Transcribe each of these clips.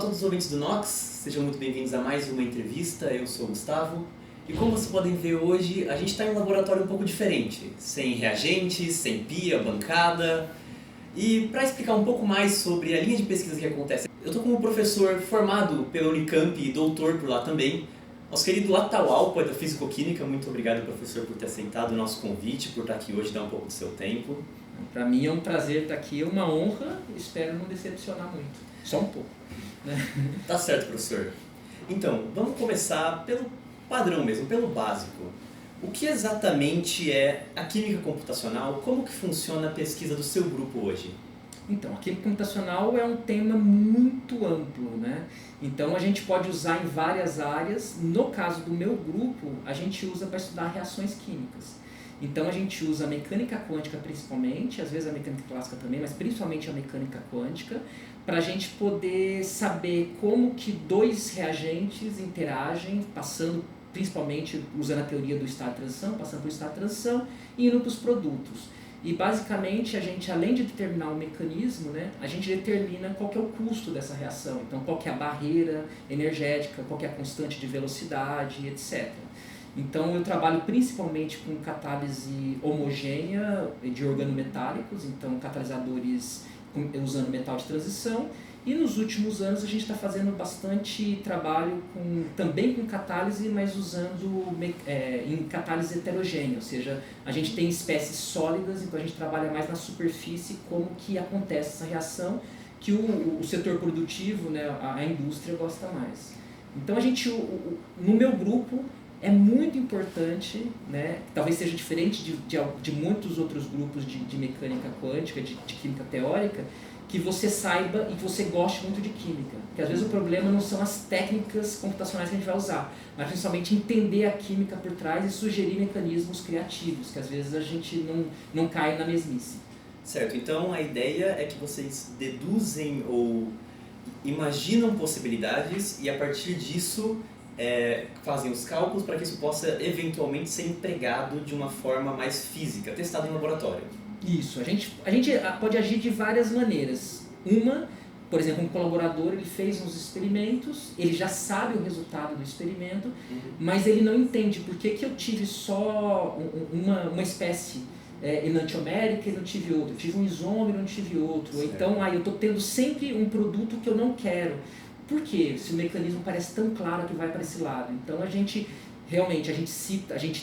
todos os ouvintes do Nox, sejam muito bem-vindos a mais uma entrevista. Eu sou o Gustavo e como vocês podem ver hoje, a gente está em um laboratório um pouco diferente, sem reagentes, sem pia, bancada. E para explicar um pouco mais sobre a linha de pesquisa que acontece, eu estou com um professor formado pela Unicamp e doutor por lá também, nosso querido Lataual, poeta físico-química. Muito obrigado, professor, por ter aceitado o nosso convite, por estar aqui hoje e dar um pouco do seu tempo. Para mim é um prazer estar aqui, é uma honra, espero não decepcionar muito, só um pouco. Né? Tá certo, professor. Então, vamos começar pelo padrão mesmo, pelo básico. O que exatamente é a química computacional? Como que funciona a pesquisa do seu grupo hoje? Então, a química computacional é um tema muito amplo, né? Então a gente pode usar em várias áreas. No caso do meu grupo, a gente usa para estudar reações químicas. Então a gente usa a mecânica quântica principalmente, às vezes a mecânica clássica também, mas principalmente a mecânica quântica, para a gente poder saber como que dois reagentes interagem, passando principalmente usando a teoria do estado de transição, passando pelo estado de transição e indo para os produtos. E basicamente a gente, além de determinar o mecanismo, né, a gente determina qual que é o custo dessa reação. Então qual que é a barreira energética, qual que é a constante de velocidade, etc. Então eu trabalho principalmente com catálise homogênea de organometálicos, então catalisadores usando metal de transição. E nos últimos anos a gente está fazendo bastante trabalho também com catálise, mas usando em catálise heterogênea, ou seja, a gente tem espécies sólidas, então a gente trabalha mais na superfície como que acontece essa reação, que o setor produtivo, né, a indústria gosta mais. Então a gente, no meu grupo, é muito importante, né, talvez seja diferente de muitos outros grupos de mecânica quântica, de química teórica, que você saiba e que você goste muito de química. Porque às vezes o problema não são as técnicas computacionais que a gente vai usar, mas principalmente entender a química por trás e sugerir mecanismos criativos, que às vezes a gente não cai na mesmice. Certo, então a ideia é que vocês deduzem ou imaginam possibilidades e a partir disso fazem os cálculos para que isso possa eventualmente ser empregado de uma forma mais física, testado em laboratório. Isso, a gente pode agir de várias maneiras. Uma, por exemplo, um colaborador, ele fez uns experimentos, ele já sabe o resultado do experimento, mas ele não entende por que eu tive só uma espécie enantiomérica e não tive outra, eu tive um isômero e não tive outro. Certo. Então eu estou tendo sempre um produto que eu não quero. Por quê? Se o mecanismo parece tão claro que vai para esse lado. Então a gente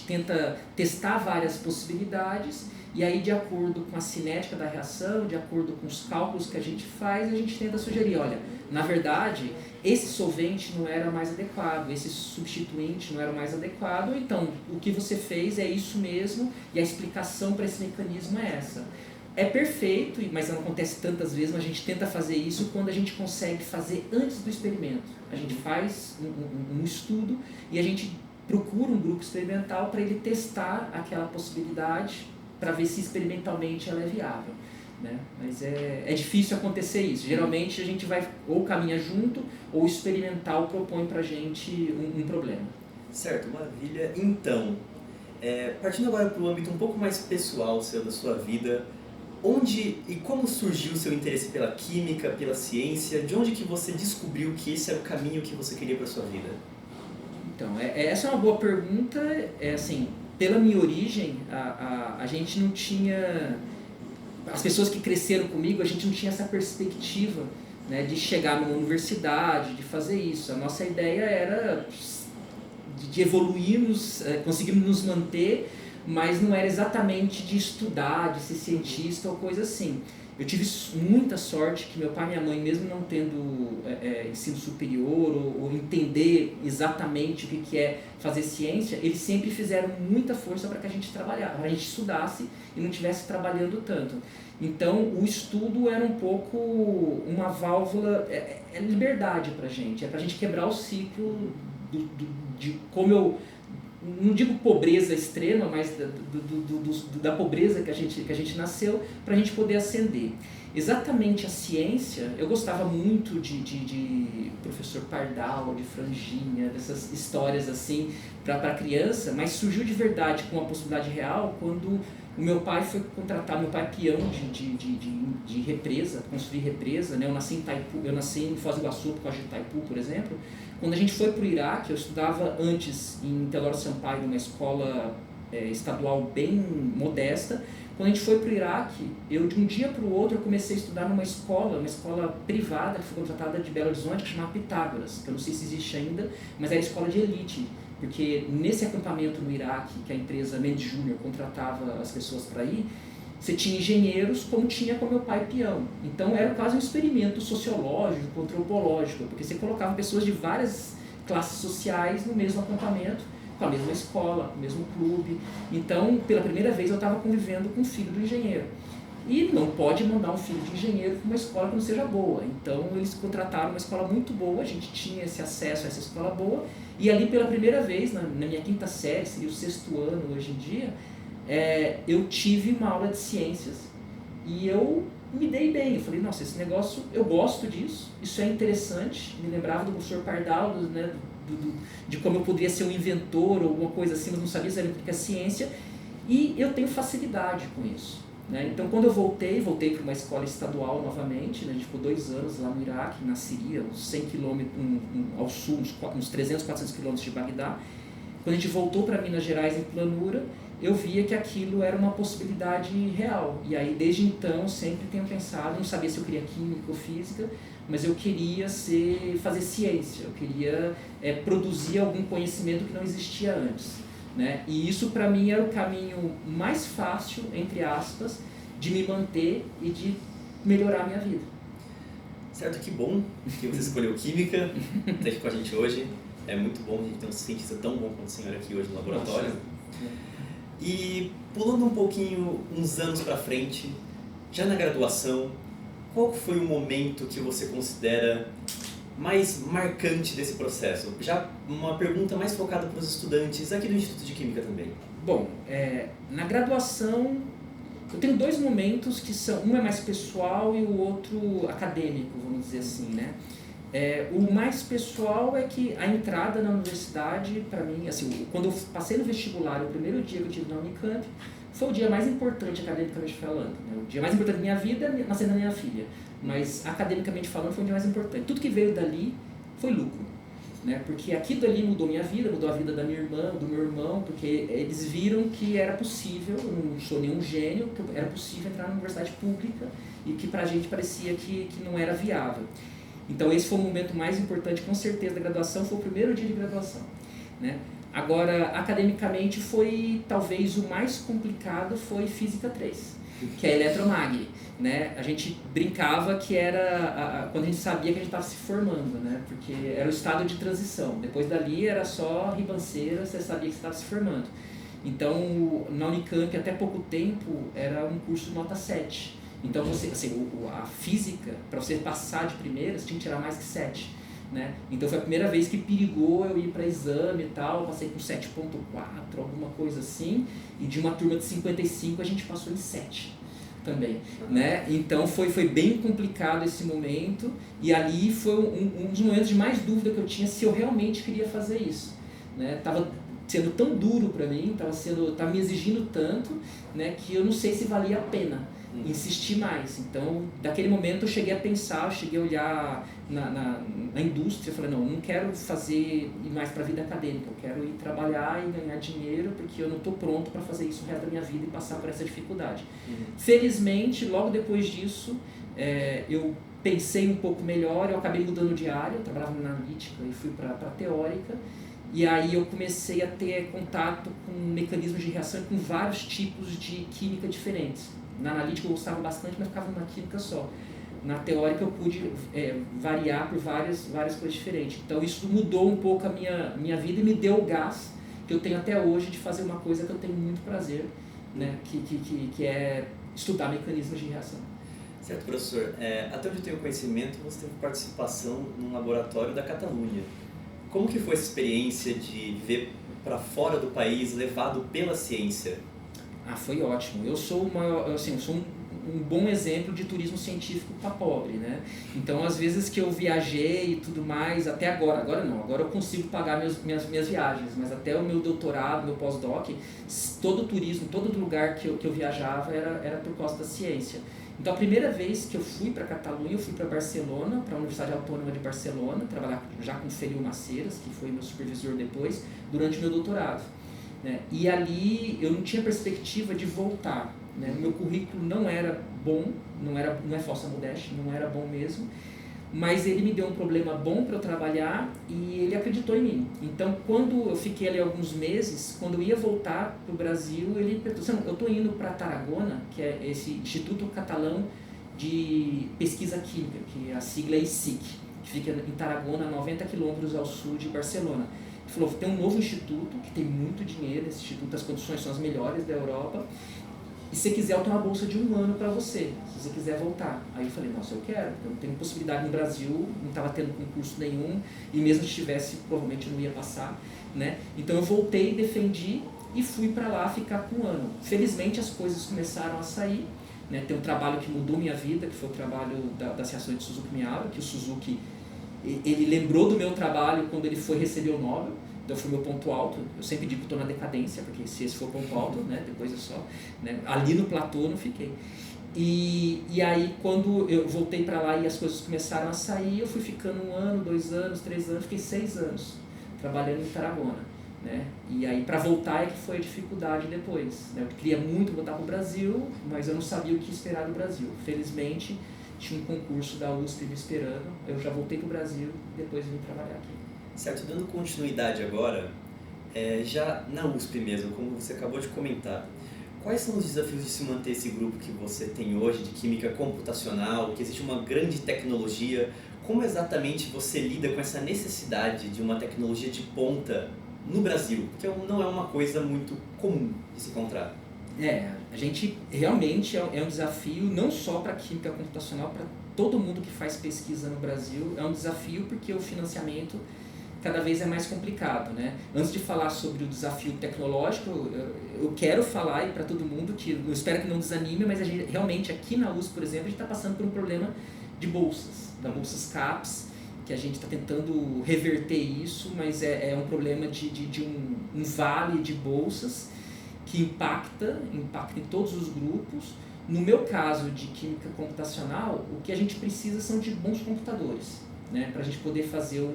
tenta testar várias possibilidades e aí, de acordo com a cinética da reação, de acordo com os cálculos que a gente faz, a gente tenta sugerir, olha, na verdade, esse solvente não era mais adequado, esse substituinte não era mais adequado, então o que você fez é isso mesmo e a explicação para esse mecanismo é essa. É perfeito, mas não acontece tantas vezes, mas a gente tenta fazer isso quando a gente consegue fazer antes do experimento. A gente faz um estudo e a gente procura um grupo experimental para ele testar aquela possibilidade para ver se experimentalmente ela é viável. Né? Mas é difícil acontecer isso. Geralmente a gente vai ou caminha junto ou o experimental propõe para a gente um problema. Certo, maravilha. Então, partindo agora para o âmbito um pouco mais pessoal da sua vida, onde e como surgiu o seu interesse pela química, pela ciência? De onde que você descobriu que esse era o caminho que você queria para a sua vida? Então, essa é uma boa pergunta. Assim, pela minha origem, a gente não tinha... As pessoas que cresceram comigo, a gente não tinha essa perspectiva, né, de chegar numa universidade, de fazer isso. A nossa ideia era de evoluirmos, conseguirmos nos manter, mas não era exatamente de estudar, de ser cientista ou coisa assim. Eu tive muita sorte que meu pai e minha mãe, mesmo não tendo ensino superior ou entender exatamente o que é fazer ciência, eles sempre fizeram muita força para que a gente trabalhasse, a gente estudasse e não estivesse trabalhando tanto. Então o estudo era um pouco uma válvula, é liberdade para a gente, é para a gente quebrar o ciclo de como eu não digo pobreza extrema, mas da pobreza que a gente nasceu, para a gente poder ascender. Exatamente a ciência, eu gostava muito de professor Pardal, de Franjinha, dessas histórias assim para criança, mas surgiu de verdade com a possibilidade real quando o meu pai foi contratar, meu pai é peão de represa, construir represa, né? Eu nasci em Itaipu, eu nasci em Foz do Iguaçu por causa de Itaipu, por exemplo. Quando a gente foi para o Iraque, eu estudava antes em Teodoro Sampaio, numa escola estadual bem modesta. Quando a gente foi para o Iraque, eu de um dia para o outro eu comecei a estudar numa escola privada que foi contratada de Belo Horizonte, que chamava Pitágoras, que eu não sei se existe ainda, mas era escola de elite, porque nesse acampamento no Iraque, que a empresa Mendes Júnior contratava as pessoas para ir, você tinha engenheiros como tinha com meu pai peão. Então era quase um experimento sociológico, antropológico, porque você colocava pessoas de várias classes sociais no mesmo acampamento, com a mesma escola, com o mesmo clube. Então, pela primeira vez, eu estava convivendo com o filho do engenheiro. E não pode mandar um filho de engenheiro para uma escola que não seja boa. Então, eles contrataram uma escola muito boa, a gente tinha esse acesso a essa escola boa, e ali, pela primeira vez, na minha quinta série, seria o 6º ano hoje em dia, eu tive uma aula de ciências. E eu me dei bem, eu falei, nossa, esse negócio, eu gosto disso, isso é interessante, me lembrava do professor Pardal, né, de como eu poderia ser um inventor ou alguma coisa assim, mas não sabia exatamente o que é ciência, e eu tenho facilidade com isso. Né? Então, quando eu voltei para uma escola estadual novamente, né? A gente ficou 2 anos lá no Iraque, na Síria, uns 100 quilômetros ao sul, uns 300, 400 quilômetros de Bagdá. Quando a gente voltou para Minas Gerais em planura, eu via que aquilo era uma possibilidade real. E aí, desde então, sempre tenho pensado, não sabia se eu queria química ou física, mas eu queria fazer ciência, eu queria produzir algum conhecimento que não existia antes. Né? E isso para mim era o caminho mais fácil, entre aspas, de me manter e de melhorar a minha vida. Certo, que bom que você escolheu química, está aqui com a gente hoje. É muito bom a gente ter um cientista tão bom quanto a senhora aqui hoje no laboratório. Nossa. E pulando um pouquinho, uns anos para frente, já na graduação, qual foi o momento que você considera mais marcante desse processo? Já uma pergunta mais focada para os estudantes aqui do Instituto de Química também. Bom, na graduação eu tenho 2 momentos que são, um é mais pessoal e o outro acadêmico, vamos dizer assim, né? O mais pessoal é que a entrada na universidade, para mim, assim, quando eu passei no vestibular, o primeiro dia que eu tive na Unicamp, foi o dia mais importante academicamente falando. Né? O dia mais importante da minha vida, nascendo da minha filha. Mas academicamente falando, foi o dia mais importante. Tudo que veio dali foi lucro. Né? Porque aquilo ali mudou minha vida, mudou a vida da minha irmã, do meu irmão, porque eles viram que era possível, eu não sou nenhum gênio, que era possível entrar na universidade pública e que pra gente parecia que não era viável. Então esse foi o momento mais importante, com certeza, da graduação, foi o primeiro dia de graduação. Né? Agora, academicamente, foi talvez o mais complicado, foi Física 3, que é eletromag. Né? A gente brincava que era quando a gente sabia que a gente estava se formando, né? Porque era o estado de transição. Depois dali era só ribanceira, você sabia que você estava se formando. Então, na Unicamp, até pouco tempo, era um curso de nota 7. Então, a física, para você passar de primeira, você tinha que tirar mais que 7. Né? Então, foi a primeira vez que perigou eu ir para exame e tal, eu passei com 7,4, alguma coisa assim, e de uma turma de 55 a gente passou em 7. Também, né? Então foi bem complicado esse momento, e ali foi um dos momentos de mais dúvida que eu tinha se eu realmente queria fazer isso, né? Tava sendo tão duro para mim, tava me exigindo tanto, né, que eu não sei se valia a pena insistir mais. Então, daquele momento eu cheguei a pensar, eu cheguei a olhar na indústria, eu falei, não quero ir mais para a vida acadêmica, eu quero ir trabalhar e ganhar dinheiro, porque eu não estou pronto para fazer isso o resto da minha vida e passar por essa dificuldade. Felizmente, logo depois disso, eu pensei um pouco melhor, eu acabei mudando de área, eu trabalhava na analítica e fui para a teórica, e aí eu comecei a ter contato com mecanismos de reação e com vários tipos de química diferentes. Na analítica eu gostava bastante, mas ficava numa química só. Na teórica eu pude variar por várias coisas diferentes. Então isso mudou um pouco a minha vida e me deu o gás que eu tenho até hoje de fazer uma coisa que eu tenho muito prazer, né? que é estudar mecanismos de reação. Certo, professor. Até onde eu tenho conhecimento, você teve participação num laboratório da Catalunha. Como que foi essa experiência de ver para fora do país levado pela ciência? Foi ótimo. Eu sou um bom exemplo de turismo científico para pobre, né? Então, às vezes que eu viajei e tudo mais, até agora não, agora eu consigo pagar minhas viagens, mas até o meu doutorado, meu pós-doc, todo turismo, todo lugar que eu viajava era por causa da ciência. Então, a primeira vez que eu fui para Catalunha, eu fui para Barcelona, para a Universidade Autônoma de Barcelona, trabalhar já com Feliu Maceras, que foi meu supervisor depois, durante o meu doutorado, né? E ali eu não tinha perspectiva de voltar, né? O meu currículo não era bom, não é falsa modéstia, não era bom mesmo, mas ele me deu um problema bom para eu trabalhar e ele acreditou em mim. Então, quando eu fiquei ali alguns meses, quando eu ia voltar para o Brasil, ele perguntou, eu estou indo para Tarragona, que é esse Instituto Catalão de Pesquisa Química, que a sigla é ICIC, que fica em Tarragona, 90 quilômetros ao sul de Barcelona. Ele falou, tem um novo instituto, que tem muito dinheiro, esse instituto, as condições são as melhores da Europa, e se você quiser, eu tenho uma bolsa de 1 ano para você, se você quiser voltar. Aí eu falei, nossa, eu quero, porque eu não tenho possibilidade no Brasil, não estava tendo concurso nenhum, e mesmo se tivesse, provavelmente eu não ia passar, né? Então eu voltei, defendi e fui para lá ficar com 1 ano. Felizmente as coisas começaram a sair, né? Tem um trabalho que mudou minha vida, que foi o trabalho das reações de Suzuki-Miyaura, que o Suzuki, ele lembrou do meu trabalho quando ele foi receber o Nobel. Então foi meu ponto alto. Eu sempre digo que estou na decadência, porque se esse for ponto alto, né, depois é só, né, ali no platô não fiquei. E aí quando eu voltei para lá e as coisas começaram a sair, eu fui ficando 1 ano, 2 anos, 3 anos, fiquei 6 anos trabalhando em Tarragona, né? E aí para voltar é que foi a dificuldade depois, né? Eu queria muito voltar para o Brasil, mas eu não sabia o que esperar do Brasil. Felizmente tinha um concurso da USP me esperando, eu já voltei para o Brasil e depois vim trabalhar aqui. Certo, dando continuidade agora, já na USP mesmo, como você acabou de comentar, quais são os desafios de se manter esse grupo que você tem hoje de química computacional, que existe uma grande tecnologia? Como exatamente você lida com essa necessidade de uma tecnologia de ponta no Brasil? Porque não é uma coisa muito comum de se encontrar. A gente realmente é um desafio não só para a química computacional, para todo mundo que faz pesquisa no Brasil, é um desafio porque o financiamento cada vez é mais complicado, né? Antes de falar sobre o desafio tecnológico, eu quero falar para todo mundo que eu espero que não desanime, mas a gente realmente aqui na USP, por exemplo, a gente está passando por um problema de bolsas, da bolsas CAPES, que a gente está tentando reverter isso, mas é um problema de um vale de bolsas que impacta em todos os grupos. No meu caso de química computacional, o que a gente precisa são de bons computadores, né, para a gente poder fazer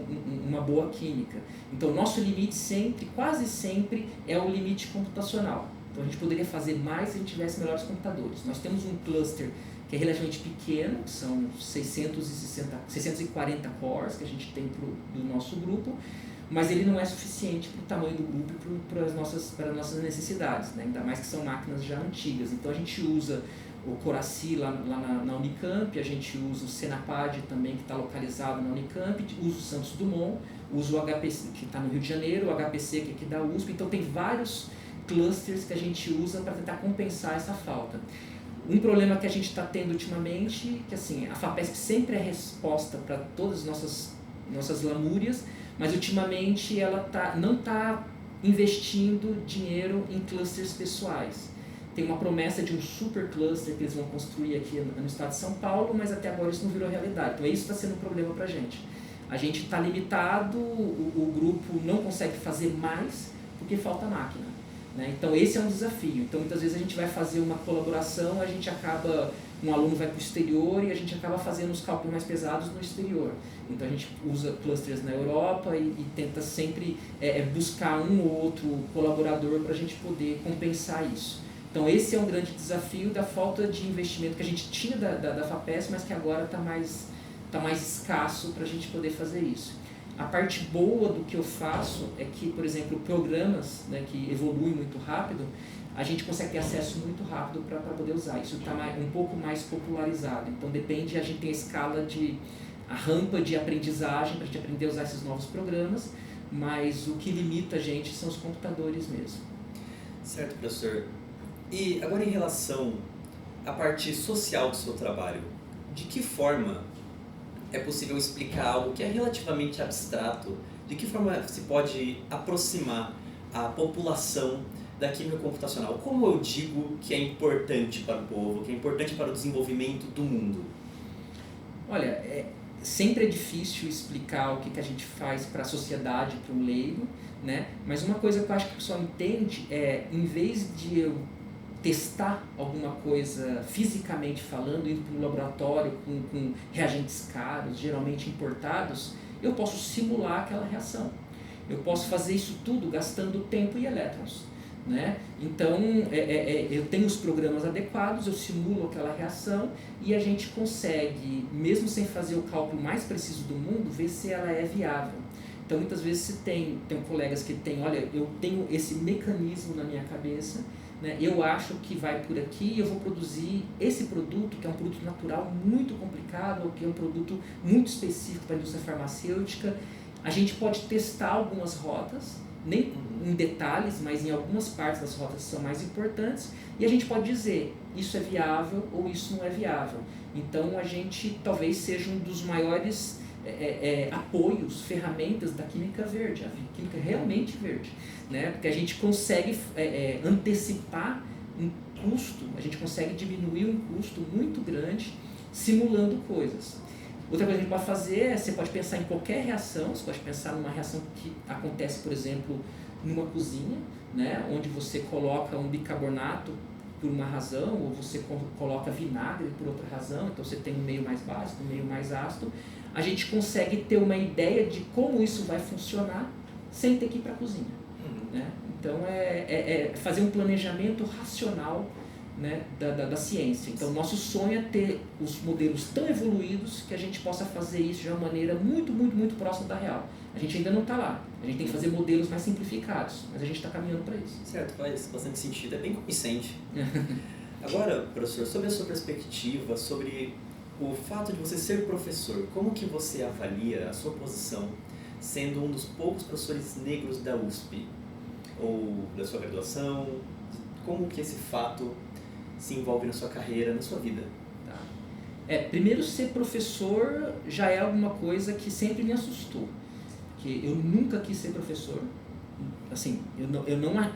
uma boa química. Então, o nosso limite sempre, quase sempre, é o limite computacional. Então, a gente poderia fazer mais se a gente tivesse melhores computadores. Nós temos um cluster que é relativamente pequeno, que são 640 cores que a gente tem do nosso grupo, mas ele não é suficiente para o tamanho do grupo e para as nossas necessidades, né? Ainda mais que são máquinas já antigas. Então, a gente usa o Coraci lá na Unicamp, a gente usa o Senapad também, que está localizado na Unicamp, usa o Santos Dumont, usa o HPC, que está no Rio de Janeiro, o HPC, que é aqui da USP. Então, tem vários clusters que a gente usa para tentar compensar essa falta. Um problema que a gente está tendo ultimamente, que assim, a FAPESP sempre é resposta para todas as nossas lamúrias, mas ultimamente ela não está investindo dinheiro em clusters pessoais. Tem uma promessa de um super cluster que eles vão construir aqui no estado de São Paulo, mas até agora isso não virou realidade. Então isso está sendo um problema para a gente. A gente está limitado, o grupo não consegue fazer mais porque falta máquina, né? Então esse é um desafio. Então muitas vezes a gente vai fazer uma colaboração, um aluno vai para o exterior e a gente acaba fazendo os cálculos mais pesados no exterior. Então a gente usa clusters na Europa e tenta sempre buscar um ou outro colaborador para a gente poder compensar isso. Então esse é um grande desafio da falta de investimento que a gente tinha da FAPESP, mas que agora está mais escasso para a gente poder fazer isso. A parte boa do que eu faço é que, por exemplo, programas, né, que evoluem muito rápido, a gente consegue ter acesso muito rápido para poder usar. Isso está um pouco mais popularizado. Então depende, a gente tem a rampa de aprendizagem para a gente aprender a usar esses novos programas, mas o que limita a gente são os computadores mesmo. Certo, professor. E agora em relação à parte social do seu trabalho, de que forma é possível explicar algo que é relativamente abstrato? De que forma se pode aproximar a população da química computacional? Como eu digo que é importante para o povo, que é importante para o desenvolvimento do mundo? Olha, sempre é difícil explicar o que a gente faz para a sociedade, para um leigo, né? Mas uma coisa que eu acho que o pessoal entende é, em vez de eu testar alguma coisa fisicamente falando, indo para um laboratório com reagentes caros, geralmente importados, eu posso simular aquela reação. Eu posso fazer isso tudo gastando tempo e elétrons. Né? Então, eu tenho os programas adequados, eu simulo aquela reação e a gente consegue, mesmo sem fazer o cálculo mais preciso do mundo, ver se ela é viável. Então, muitas vezes se tem colegas que têm, olha, eu tenho esse mecanismo na minha cabeça, né? Eu acho que vai por aqui e eu vou produzir esse produto, que é um produto natural muito complicado, ou que é um produto muito específico para a indústria farmacêutica. A gente pode testar algumas rotas, nem em detalhes, mas em algumas partes das rotas que são mais importantes, e a gente pode dizer, isso é viável ou isso não é viável. Então a gente talvez seja um dos maiores apoios, ferramentas da química verde, a química realmente verde, né? Porque a gente consegue antecipar um custo, a gente consegue diminuir um custo muito grande simulando coisas. Outra coisa que a gente pode fazer é, você pode pensar em qualquer reação, você pode pensar numa reação que acontece, por exemplo, numa cozinha, né, onde você coloca um bicarbonato por uma razão, ou você coloca vinagre por outra razão, então você tem um meio mais básico, um meio mais ácido. A gente consegue ter uma ideia de como isso vai funcionar sem ter que ir para a cozinha. Né? Então é fazer um planejamento racional, né, da ciência. Então, nosso sonho é ter os modelos tão evoluídos que a gente possa fazer isso de uma maneira muito, muito, muito próxima da real. A gente ainda não está lá. A gente tem que fazer modelos mais simplificados, mas a gente está caminhando para isso. Certo, faz bastante sentido. É bem convincente. Agora, professor, sobre a sua perspectiva, sobre o fato de você ser professor, como que você avalia a sua posição sendo um dos poucos professores negros da USP? Ou da sua graduação? Como que esse fato se envolve na sua carreira, na sua vida? Tá. Primeiro, ser professor já é alguma coisa que sempre me assustou. Porque eu nunca quis ser professor. Assim,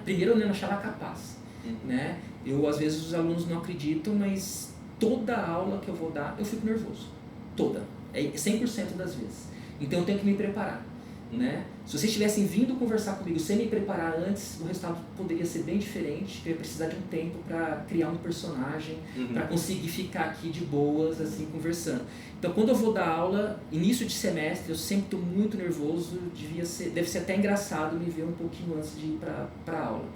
primeiro eu não achava capaz. Né? Às vezes os alunos não acreditam, mas toda aula que eu vou dar, eu fico nervoso. Toda. 100% das vezes. Então eu tenho que me preparar. Né? Se vocês tivessem vindo conversar comigo sem me preparar antes, o resultado poderia ser bem diferente. Eu ia precisar de um tempo para criar um personagem, para conseguir ficar aqui de boas, assim, conversando. Então, quando eu vou dar aula, início de semestre, eu sempre estou muito nervoso. Deve ser até engraçado me ver um pouquinho antes de ir para a aula.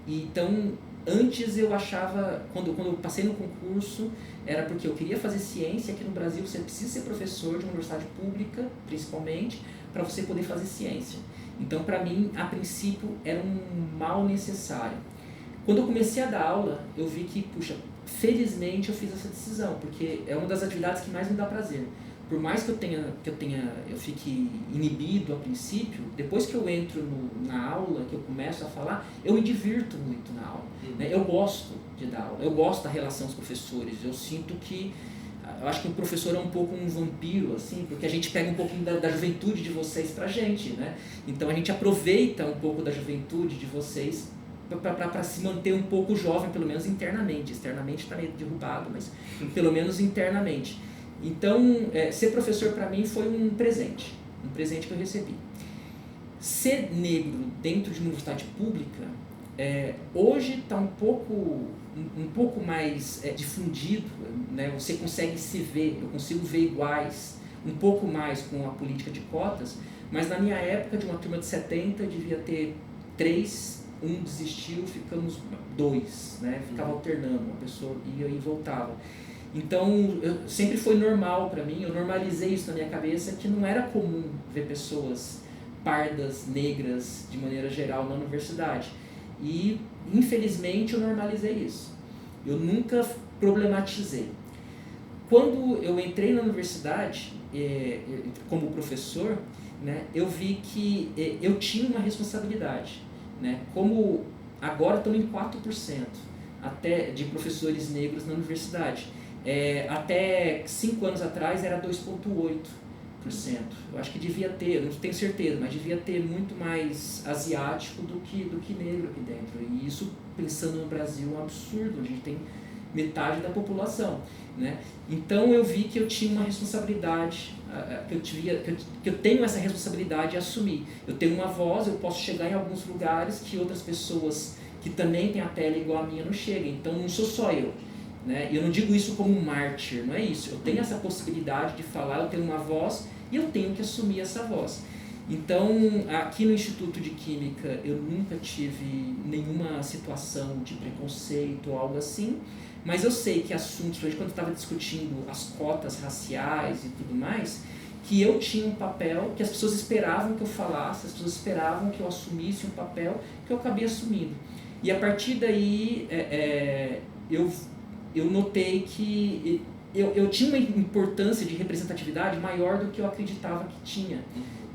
Então, antes eu achava, quando eu passei no concurso, era porque eu queria fazer ciência. Aqui no Brasil você precisa ser professor de uma universidade pública, principalmente, para você poder fazer ciência. Então, para mim, a princípio, era um mal necessário. Quando eu comecei a dar aula, eu vi que, puxa, felizmente eu fiz essa decisão, porque é uma das atividades que mais me dá prazer. Por mais que eu fique inibido a princípio, depois que eu entro na aula, que eu começo a falar, eu me divirto muito na aula. Né? Eu gosto de dar aula, eu gosto da relação com os professores, eu sinto que eu acho que o professor é um pouco um vampiro, assim, porque a gente pega um pouquinho da juventude de vocês pra gente, né? Então a gente aproveita um pouco da juventude de vocês para se manter um pouco jovem, pelo menos internamente. Externamente está meio derrubado, mas pelo menos internamente. Então, ser professor para mim foi um presente que eu recebi. Ser negro dentro de uma universidade pública, hoje está um pouco mais difundido, né? Você consegue se ver, eu consigo ver iguais, um pouco mais com a política de cotas, mas na minha época, de uma turma de 70, devia ter 3, um desistiu, ficamos 2, né? Ficava alternando, uma pessoa ia e voltava. Então, sempre foi normal para mim, eu normalizei isso na minha cabeça, que não era comum ver pessoas pardas, negras, de maneira geral, na universidade. E, infelizmente, eu normalizei isso. Eu nunca problematizei. Quando eu entrei na universidade, como professor, né, eu vi que eu tinha uma responsabilidade. Né? Como agora estão em 4% até de professores negros na universidade. Até 5 anos atrás era 2,8%. Eu acho que devia ter, não tenho certeza, mas devia ter muito mais asiático do que negro aqui dentro. E isso, pensando no Brasil, é um absurdo. A gente tem metade da população, né? Então eu vi que eu tinha uma responsabilidade, que eu tenho essa responsabilidade de assumir. Eu tenho uma voz, eu posso chegar em alguns lugares que outras pessoas que também têm a pele igual a minha não chegam. Então não sou só eu. Né? Eu não digo isso como um mártir, não é isso. Eu tenho essa possibilidade de falar, eu tenho uma voz e eu tenho que assumir essa voz. Então, aqui no Instituto de Química, eu nunca tive nenhuma situação de preconceito ou algo assim, mas eu sei que assuntos, quando eu estava discutindo as cotas raciais e tudo mais, que eu tinha um papel que as pessoas esperavam que eu falasse, as pessoas esperavam que eu assumisse um papel que eu acabei assumindo. E a partir daí, eu notei que eu tinha uma importância de representatividade maior do que eu acreditava que tinha.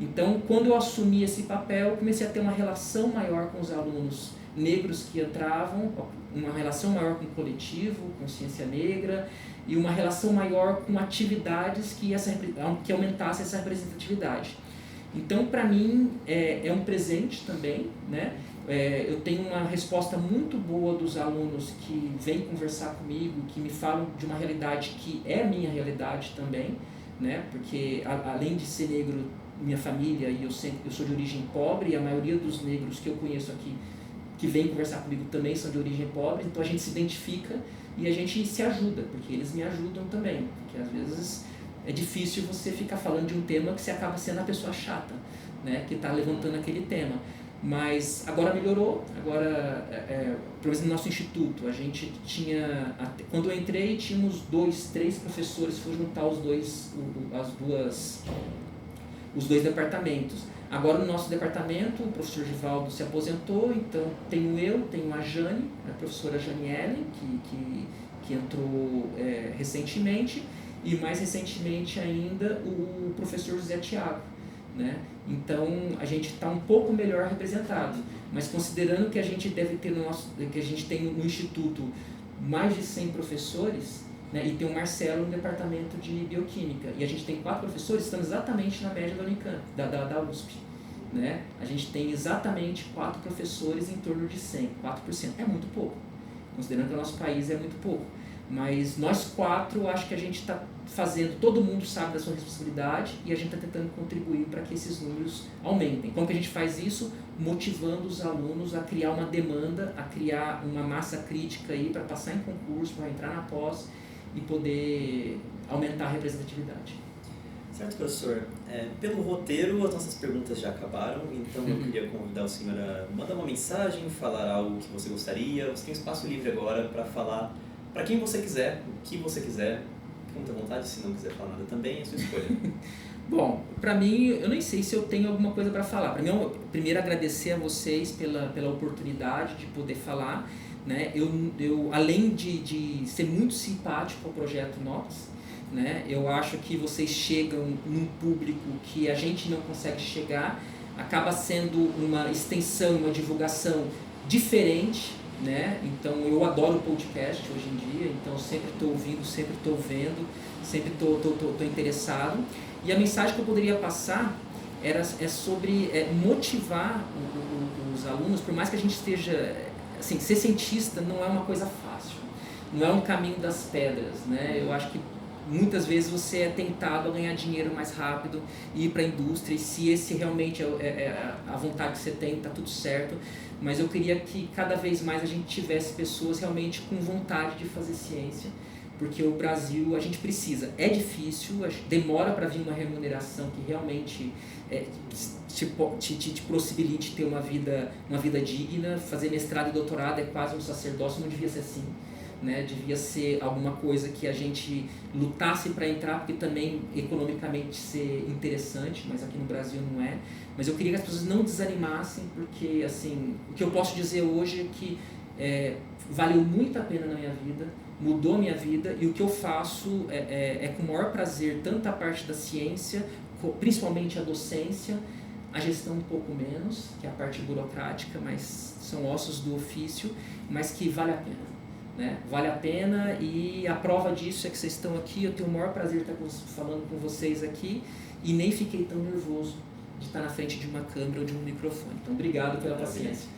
Então, quando eu assumi esse papel, eu comecei a ter uma relação maior com os alunos negros que entravam, uma relação maior com o coletivo, com ciência negra, e uma relação maior com atividades que aumentassem essa representatividade. Então, para mim, é um presente também, né? Eu tenho uma resposta muito boa dos alunos que vêm conversar comigo, que me falam de uma realidade que é minha realidade também, né? Porque além de ser negro, minha família, e eu sou de origem pobre, e a maioria dos negros que eu conheço aqui que vêm conversar comigo também são de origem pobre, então a gente se identifica e a gente se ajuda, porque eles me ajudam também, porque às vezes é difícil você ficar falando de um tema que você acaba sendo a pessoa chata, né? Que está levantando aquele tema. Mas agora melhorou, agora, por exemplo, no nosso instituto, a gente tinha, quando eu entrei, tínhamos 2, 3 professores, foi juntar os dois departamentos. Agora no nosso departamento, o professor Givaldo se aposentou, então tenho a Jane, a professora Janiele, que entrou recentemente, e mais recentemente ainda o professor José Tiago. Né? Então a gente está um pouco melhor representado, mas considerando que a gente deve ter que a gente tem no instituto mais de 100 professores, né? E tem o Marcelo no departamento de bioquímica, e a gente tem 4 professores, estamos exatamente na média da Unicamp, da USP, né? A gente tem exatamente 4 professores em torno de 100, 4%, é muito pouco, considerando que o nosso país é muito pouco. Mas nós 4, acho que a gente está fazendo, todo mundo sabe da sua responsabilidade e a gente está tentando contribuir para que esses números aumentem. Como que a gente faz isso? Motivando os alunos a criar uma demanda, a criar uma massa crítica aí para passar em concurso, para entrar na pós e poder aumentar a representatividade. Certo, professor. Pelo roteiro, as nossas perguntas já acabaram, então eu queria convidar o senhor a mandar uma mensagem, falar algo que você gostaria. Você tem espaço livre agora para falar para quem você quiser, o que você quiser. Fique muita vontade, se não quiser falar nada também, é a sua escolha. Bom, para mim, eu nem sei se eu tenho alguma coisa para falar. Para mim, primeiro agradecer a vocês pela oportunidade de poder falar. Né? Eu além de ser muito simpático ao Projeto Nós, né? Eu acho que vocês chegam num público que a gente não consegue chegar, acaba sendo uma extensão, uma divulgação diferente. Né? Então eu adoro podcast hoje em dia, então sempre estou ouvindo, sempre estou vendo, sempre estou interessado. E a mensagem que eu poderia passar é sobre motivar os alunos, por mais que a gente esteja, assim, ser cientista não é uma coisa fácil, não é um caminho das pedras, né? Eu acho que muitas vezes você é tentado a ganhar dinheiro mais rápido e ir para a indústria, e se esse realmente é a vontade que você tem, está tudo certo. Mas eu queria que cada vez mais a gente tivesse pessoas realmente com vontade de fazer ciência, porque o Brasil, a gente precisa. É difícil, demora para vir uma remuneração que realmente te possibilite ter uma vida digna. Fazer mestrado e doutorado é quase um sacerdócio, não devia ser assim. Né? Devia ser alguma coisa que a gente lutasse para entrar, porque também economicamente ser interessante, mas aqui no Brasil não é. Mas eu queria que as pessoas não desanimassem, porque assim, o que eu posso dizer hoje é que valeu muito a pena na minha vida, mudou a minha vida, e o que eu faço é com o maior prazer, tanto a parte da ciência, principalmente a docência, a gestão um pouco menos, que é a parte burocrática, mas são ossos do ofício, mas que vale a pena. né? Vale a pena, e a prova disso é que vocês estão aqui, eu tenho o maior prazer de estar falando com vocês aqui e nem fiquei tão nervoso de estar na frente de uma câmera ou de um microfone. Então, obrigado pela paciência.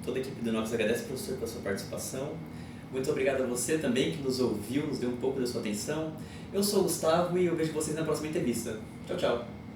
Toda a equipe do Inox agradece, professor, pela sua participação. Muito obrigado a você também que nos ouviu, nos deu um pouco da sua atenção. Eu sou o Gustavo e eu vejo vocês na próxima entrevista. Tchau, tchau.